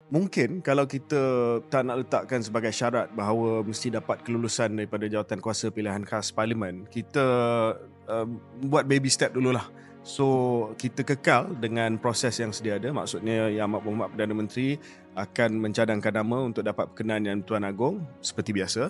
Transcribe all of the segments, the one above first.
Mungkin kalau kita tak nak letakkan sebagai syarat bahawa mesti dapat kelulusan daripada jawatan kuasa pilihan khas Parlimen, kita buat baby step dululah. So kita kekal dengan proses yang sedia ada, maksudnya Yang Amat Berhormat Perdana Menteri akan mencadangkan nama untuk dapat berkenan Yang Tuan Agong seperti biasa.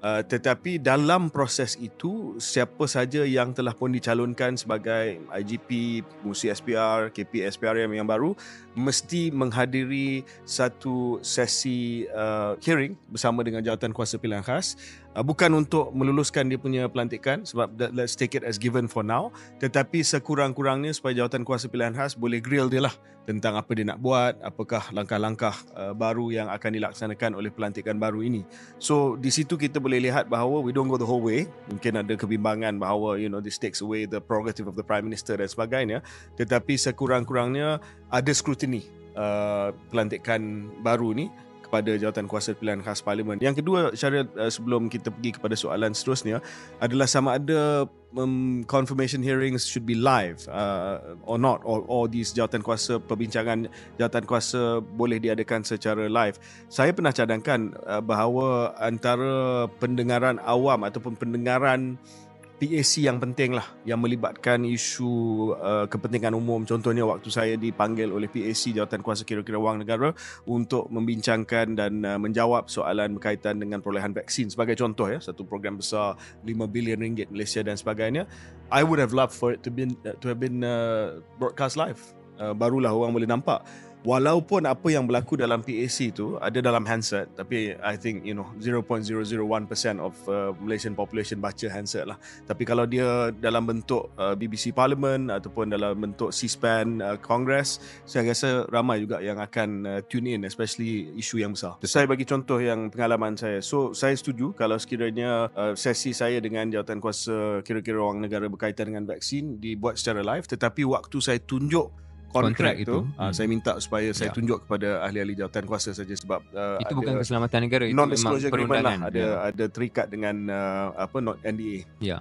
Tetapi dalam proses itu, siapa saja yang telah pun dicalonkan sebagai IGP, Pengurusi SPR, KP SPRM yang baru mesti menghadiri satu sesi hearing bersama dengan jawatan kuasa pilihan khas, bukan untuk meluluskan dia punya pelantikan, sebab let's take it as given for now, tetapi sekurang-kurangnya supaya jawatan kuasa pilihan khas boleh grill dia lah tentang apa dia nak buat, apakah langkah-langkah baru yang akan dilaksanakan oleh pelantikan baru ini. So di situ kita boleh lihat bahawa we don't go the whole way. Mungkin ada kebimbangan bahawa this takes away the prerogative of the Prime Minister dan sebagainya, tetapi sekurang-kurangnya ada scrutiny pelantikan baru ni kepada jawatan kuasa pilihan khas Parlimen. Yang kedua, Syariah, sebelum kita pergi kepada soalan seterusnya, adalah sama ada confirmation hearings should be live or not, or these jawatan kuasa, perbincangan jawatan kuasa boleh diadakan secara live. Saya pernah cadangkan bahawa antara pendengaran awam ataupun pendengaran PAC yang penting lah, yang melibatkan isu kepentingan umum. Contohnya waktu saya dipanggil oleh PAC Jawatan Kuasa Kira-kira Wang Negara untuk membincangkan dan menjawab soalan berkaitan dengan perolehan vaksin sebagai contoh, satu program besar RM5 bilion Malaysia dan sebagainya. I would have loved for it to have been broadcast live. Barulah orang boleh nampak. Walaupun apa yang berlaku dalam PAC tu ada dalam handset, tapi I think 0.001% of Malaysian population baca handset lah. Tapi kalau dia dalam bentuk BBC Parliament ataupun dalam bentuk C-SPAN Congress, saya rasa ramai juga yang akan tune in, especially isu yang besar. Saya bagi contoh yang pengalaman saya. So saya setuju kalau sekiranya sesi saya dengan jawatan kuasa kira-kira wang negara berkaitan dengan vaksin dibuat secara live, tetapi waktu saya tunjuk kontrak itu, saya minta supaya saya tunjuk kepada ahli-ahli jawatan kuasa saja, sebab itu bukan keselamatan negara, itu memang non-disclosure agreement perundangan. lah, ada terikat dengan NDA. Ya.